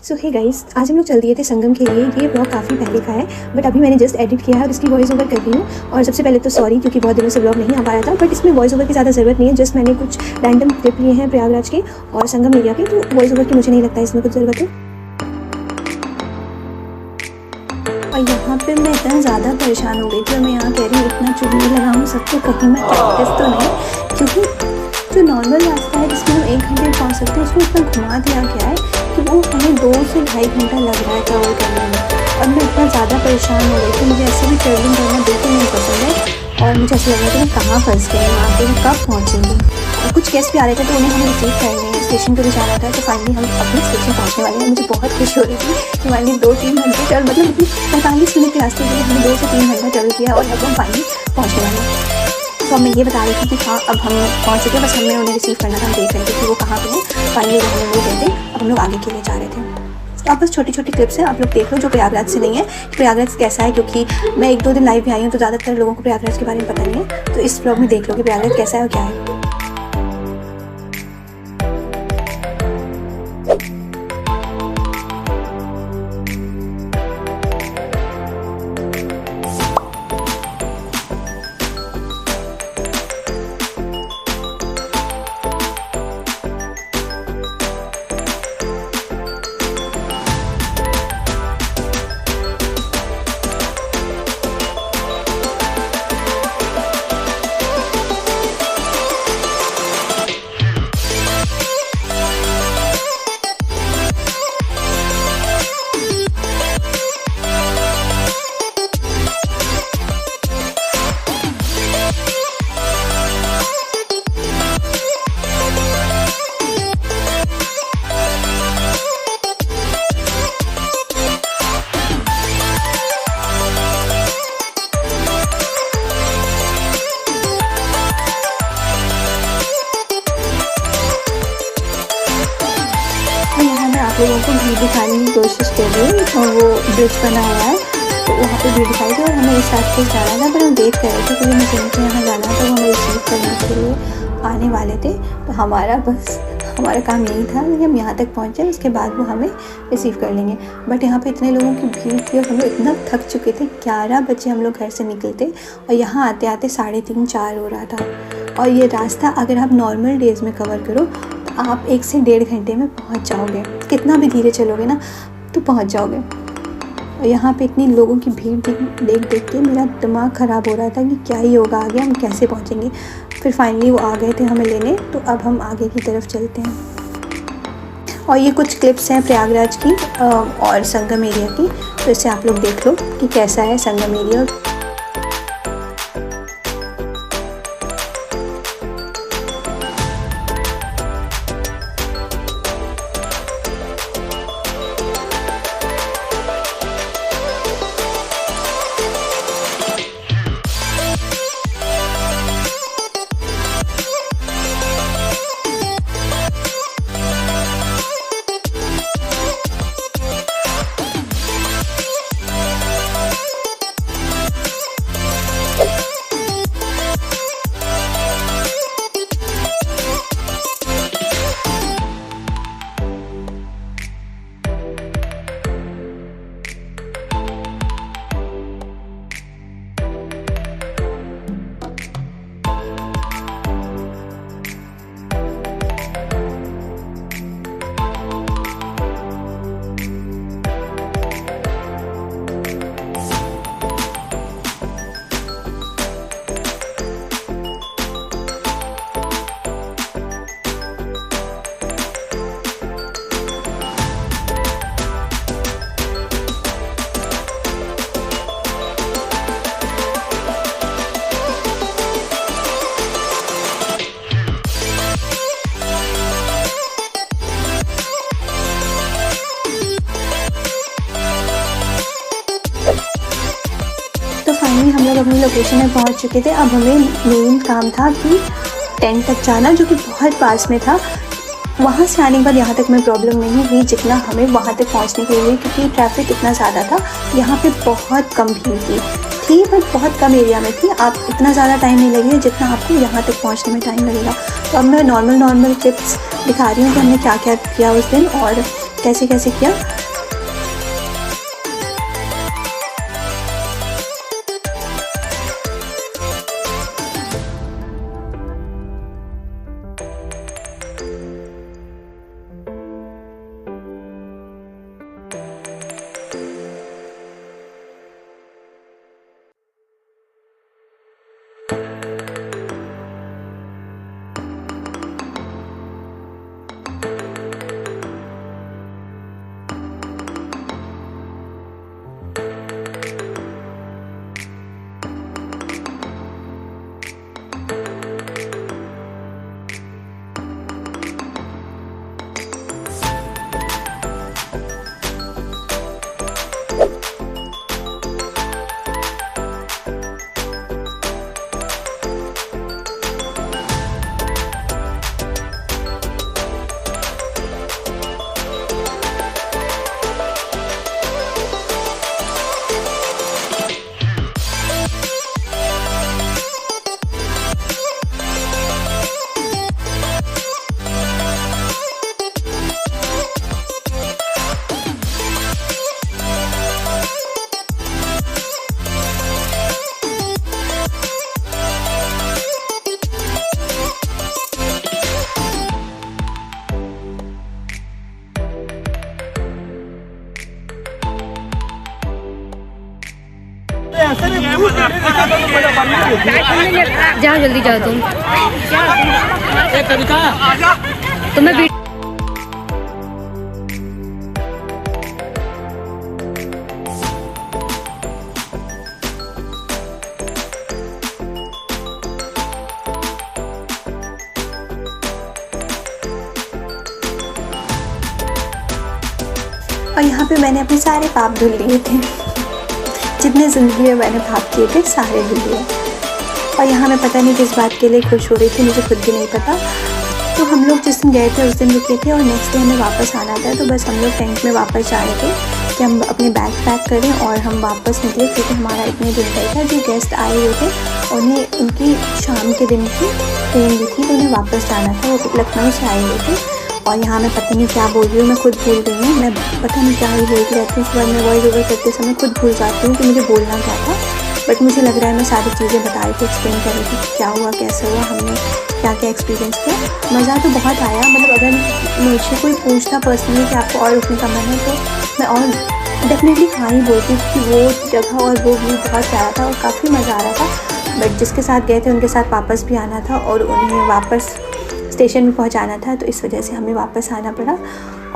सो hey guys, आज हम लोग चल दिए थे संगम के लिए। ये ब्लॉग काफ़ी पहले का है, बट अभी मैंने जस्ट एडिट किया है और इसकी वॉइस ओवर कर रही हूँ। और सबसे पहले तो सॉरी, क्योंकि बहुत दिनों से ब्लॉग नहीं आ पा रहा था। बट इसमें वॉइस ओवर की ज़्यादा ज़रूरत नहीं है। जस्ट मैंने कुछ रैंडम क्लिप लिए हैं प्रयागराज के और संगम एरिया के, तो वॉइस ओवर की मुझे नहीं लगता इसमें कुछ ज़रूरत है। और यहाँ पे मैं इतना ज़्यादा परेशान हो गई थी और मैं यहाँ कह रही हूँ इतना चुभने लगा हूँ सबको, कहीं मैं प्रैक्टिस तो नहीं, क्योंकि जो नॉर्मल रास्ता है जिसमें हम 1 घंटे में पहुँच सकते हैं उसको इतना घुमा दिया गया है कि वो हमें 2 से ढाई घंटा लग रहा है ट्रैवल करने में। और मैं इतना ज़्यादा परेशान हो रही थी। मुझे ऐसे भी ट्रैवलिंग करना बिल्कुल नहीं पसंद है और मुझे ऐसा लग रहा था मैं कहाँ फंस गई, वहाँ पे कब पहुँचेंगे। और कुछ गेस्ट भी आ रहे थे तो उन्हें हमें रिसीव करने हैं, स्टेशन पर भी जाना था। तो फाइनली हम अपने स्टेशन पहुँचने वाले हैं। मुझे बहुत खुशी हो रही थी कि फाइनली 2-3 घंटे और मतलब 45 मिनट के रास्ते के लिए हमने 2 से 3 घंटा ट्रैवल किया और अब हम फाइनली पहुँचने वाले हैं। तो अब मैं ये बता रही थी कि हाँ अब हम पहुँच चुके हैं, बस हमें उन्हें रिसीव करना था। हम देख रहे थे कि वो कहाँ पे हैं। फाइनली वो हमें मिल गए थे। अब हम लोग आगे के लिए जा रहे थे। आप बस छोटी छोटी क्लिप्स हैं, आप लोग देख लो जो प्रयागराज से नहीं है। प्रयागराज कैसा है, क्योंकि मैं 1-2 दिन लाइव भी आई हूँ तो ज़्यादातर लोगों को प्रयागराज के बारे में पता नहीं है। तो इस ब्लॉग में देख लो कि प्रयागराज कैसा है और क्या है। आप लोगों को भीड़ दिखाने की कोशिश कर रही हूँ। तो वो ब्रिज बना हुआ है तो वहाँ पे भीड़ दिखाई थी और हमें इस रास्ते से जाना था, पर हम वेट कर रहे थे क्योंकि मुझे जिनके यहाँ जाना था वो हमें रिसीव करने के लिए आने वाले थे। तो हमारा काम यही था कि हम यहाँ तक पहुँचे, उसके बाद वो हमें रिसीव कर लेंगे। बट यहाँ पे इतने लोगों की भीड़ थी और हम लोग इतना थक चुके थे। 11 बजे हम लोग घर से निकलते और यहाँ आते आते 3:30-4 हो रहा था। और ये रास्ता अगर आप नॉर्मल डेज़ में कवर करो तो आप 1 से 1.5 घंटे में पहुँच जाओगे। कितना भी धीरे चलोगे ना तो पहुँच जाओगे। और यहाँ पे इतनी लोगों की भीड़ देख के मेरा दिमाग ख़राब हो रहा था कि क्या ही होगा आगे, हम कैसे पहुँचेंगे। फिर फाइनली वो आ गए थे हमें लेने, तो अब हम आगे की तरफ चलते हैं। और ये कुछ क्लिप्स हैं प्रयागराज की और संगम एरिया की, तो इससे आप लोग देख लो कि कैसा है संगम एरिया। फाइनली हम लोग अपनी लोकेशन में पहुंच चुके थे। अब हमें मेन काम था कि टेंट तक जाना, जो कि बहुत पास में था। वहाँ से आने के बाद यहाँ तक में प्रॉब्लम नहीं हुई जितना हमें वहाँ तक पहुँचने के लिए, क्योंकि ट्रैफिक इतना ज़्यादा था। यहाँ पे बहुत कम भीड़ थी बट बहुत कम एरिया में थी। आप इतना ज़्यादा टाइम नहीं लगेगा जितना आपको यहाँ तक पहुँचने में टाइम लगेगा। तो अब मैं नॉर्मल टिप्स दिखा रही हूँ कि हमने क्या क्या किया उस दिन और कैसे कैसे किया। जाओ जल्दी जाओ तुम। तुम्हें और यहाँ पे मैंने अपने सारे पाप धुल लिए थे, जितने ज़िंदगी में मैंने पाप किए थे सारे धुल लिए। और यहाँ मैं पता नहीं किस बात के लिए खुश हो रही थी, मुझे खुद भी नहीं पता। तो हम लोग जिस दिन गए थे उस दिन रुके थे और नेक्स्ट डे हमें वापस आना था। तो बस हम लोग टेंट में वापस जा रहे थे कि हम अपने बैग पैक करें और हम वापस निकले, क्योंकि हमारा इतने दिन का था। जो गेस्ट आए हुए थे उन्हें उनकी शाम के दिन की ट्रेन भी थी, तो उन्हें वापस जाना था। वो लखनऊ से आए हुए थे। और यहाँ मैं पता नहीं क्या बोल रही हूँ, मैं खुद भूल गई हूँ। मैं पता नहीं क्या ही बोलती रहती हूँ, इस बार मैं वॉइस ओवर करते समय खुद भूल जाती हूँ कि मुझे बोलना क्या था। बट मुझे लग रहा है मैं सारी चीज़ें बता रही थी, एक्सप्लेन कर रही थी क्या हुआ, कैसे हुआ, हमने क्या क्या एक्सपीरियंस किया। मज़ा तो बहुत आया। मतलब अगर मुझे कोई पूछता पर्सनली कि आपको और रुकने का मन है, तो मैं और डेफिनेटली हाँ ही बोलती, क्योंकि वो जगह और वो व्यू बहुत प्यारा था और काफ़ी मज़ा आ रहा था। बट जिसके साथ गए थे उनके साथ वापस भी आना था और उन्हें वापस स्टेशन में पहुंचाना था, तो इस वजह से हमें वापस आना पड़ा।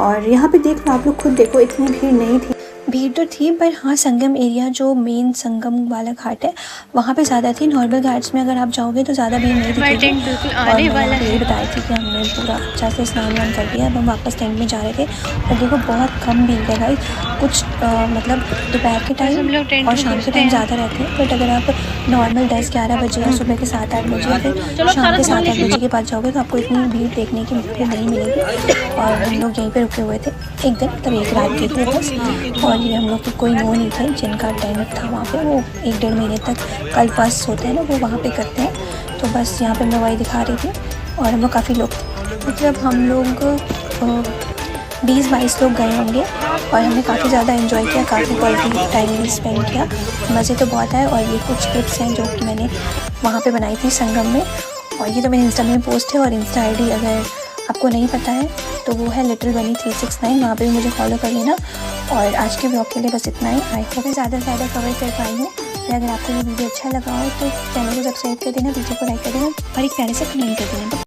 और यहाँ पे देख लो, आप लोग खुद देखो, इतनी भीड़ नहीं थी। भीड़ तो थी पर हाँ, संगम एरिया जो मेन संगम वाला घाट है वहाँ पे ज़्यादा थी। नॉर्मल घाट्स में अगर आप जाओगे तो ज़्यादा भीड़ नहीं दिखेगी। और मैं ये बताई थी कि हमने पूरा अच्छा से स्नान वान कर दिया। अब हम वापस टेंट में जा रहे थे और देखो बहुत कम भीड़ है गाइस। कुछ मतलब दोपहर के टाइम और शाम के टाइम ज़्यादा रहते हैं। बट अगर आप नॉर्मल 10-11 बजे या सुबह के 7-8 बजे या फिर शाम के 7-8 बजे के बाद जाओगे तो आपको इतनी भीड़ देखने की फिर नहीं मिलेगी। और हम लोग यहीं पर रुके हुए थे एक दिन, तब एक रात के लिए बस। और ये हम लोग के कोई वो नहीं थे जिनका टेंट था वहाँ पे, वो 1-1.5 महीने तक कल्पवास होते हैं ना, वो वहाँ पे करते हैं। तो बस यहाँ पे मैं वही दिखा रही थी और हम लोग काफ़ी लोग थे। मतलब हम लोग 20-22 लोग गए होंगे और हमने काफ़ी ज़्यादा एंजॉय किया, काफ़ी क्वालिटी टाइम भी स्पेंड किया। मज़े तो बहुत आए। और ये कुछ क्लिप्स हैं जो कि मैंने वहाँ पे बनाई थी संगम में। और ये तो मेरे इंस्टा में पोस्ट है। और इंस्टा आईडी अगर आपको नहीं पता है तो वो है littleBunny369, वहाँ पे भी मुझे फॉलो कर लेना। और आज के ब्लॉग के लिए बस इतना ही। आई होप ज़्यादा से ज़्यादा कवर कर पाई हूँ। अगर आपको ये वीडियो अच्छा लगा हो तो चैनल को सब्सक्राइब कर देना, वीडियो को लाइक कर देना और एक प्यारे से कमेंट कर देना।